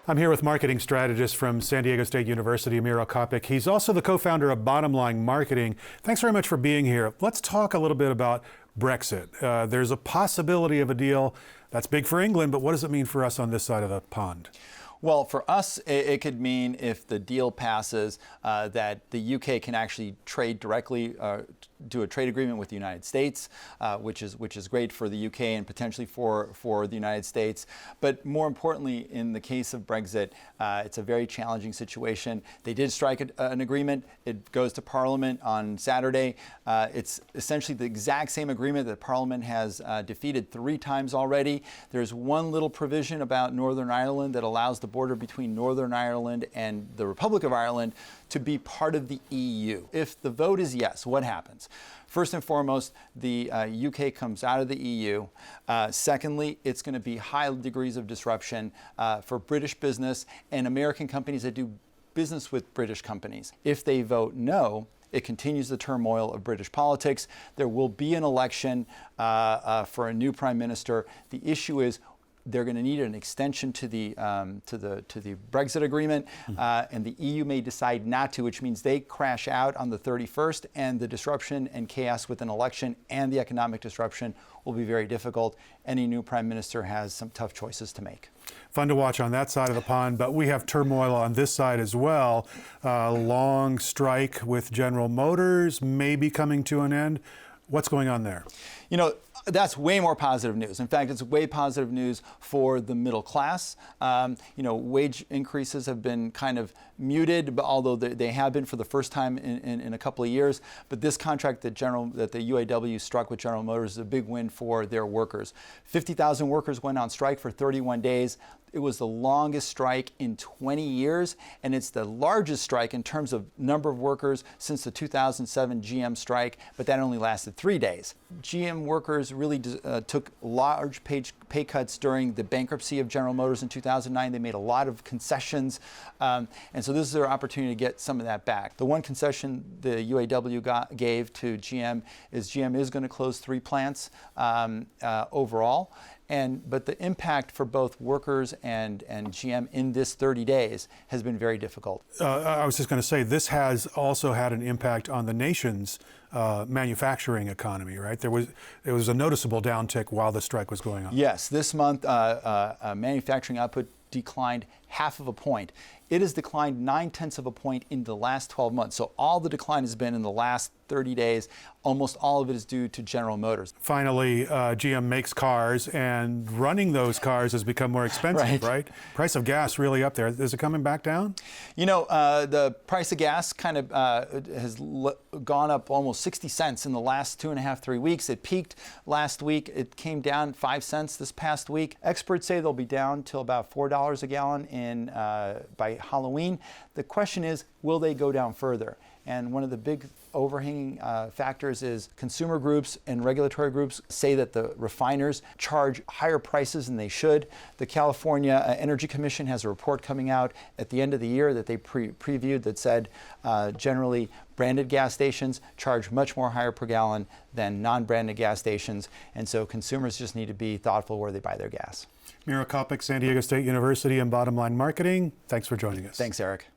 I'm here with marketing strategist from San Diego State University, Miro Kopic. He's also the co-founder of Bottom Line Marketing. Thanks very much for being here. Let's talk a little bit about Brexit. There's a possibility of a deal that's big for England, but what does it mean for us on this side of the pond? Well, for us, it could mean if the deal passes that the UK can actually trade directly, do a trade agreement with the United States, which is great for the UK and potentially for the United States. But more importantly, in the case of Brexit, it's a very challenging situation. They did strike an agreement. It goes to Parliament on Saturday. It's essentially the exact same agreement that Parliament has defeated 3 times already. There's one little provision about Northern Ireland that allows the border between Northern Ireland and the Republic of Ireland to be part of the EU. If the vote is yes, what happens? First and foremost, the UK comes out of the EU. Secondly, it's going to be high degrees of disruption for British business and American companies that do business with British companies. If they vote no, it continues the turmoil of British politics. There will be an election for a new prime minister. The issue is they're going to need an extension to the Brexit agreement, and the EU may decide not to, which means they crash out on the 31st, and the disruption and chaos with an election and the economic disruption will be very difficult. Any new prime minister has some tough choices to make. Fun to watch on that side of the pond, but we have turmoil on this side as well. Long strike with General Motors maybe coming to an end. What's going on there? You know, that's way more positive news. In fact, it's way positive news for the middle class. Wage increases have been kind of muted, but although they have been for the first time in a couple of years. But this contract that the UAW struck with General Motors is a big win for their workers. 50,000 workers went on strike for 31 days. It was the longest strike in 20 years, and it's the largest strike in terms of number of workers since the 2007 GM strike, but that only lasted 3 days. GM workers really took large pay cuts during the bankruptcy of General Motors in 2009. They made a lot of concessions, and so this is their opportunity to get some of that back. The one concession the UAW gave to GM is going to close 3 plants overall. But the impact for both workers and GM in this 30 days has been very difficult. I was just going to say, this has also had an impact on the nation's manufacturing economy, right? There was a noticeable downtick while the strike was going on. Yes, this month manufacturing output declined 0.5 point. It has declined 0.9 of a point in the last 12 months. So all the decline has been in the last 30 days. Almost all of it is due to General Motors. Finally, GM makes cars, and running those cars has become more expensive, right? Price of gas really up there. Is it coming back down? You know, the price of gas kind of has gone up almost 60 cents in the last 2.5, 3 weeks. It peaked last week. It came down 5 cents this past week. Experts say they'll be down till about $4 a gallon by Halloween. The question is, will they go down further? And one of the big overhanging factors is consumer groups and regulatory groups say that the refiners charge higher prices than they should. The California Energy Commission has a report coming out at the end of the year that they previewed that said generally branded gas stations charge much more higher per gallon than non-branded gas stations. And so consumers just need to be thoughtful where they buy their gas. Miro Kopic, San Diego State University, and Bottom Line Marketing. Thanks for joining us. Thanks, Eric.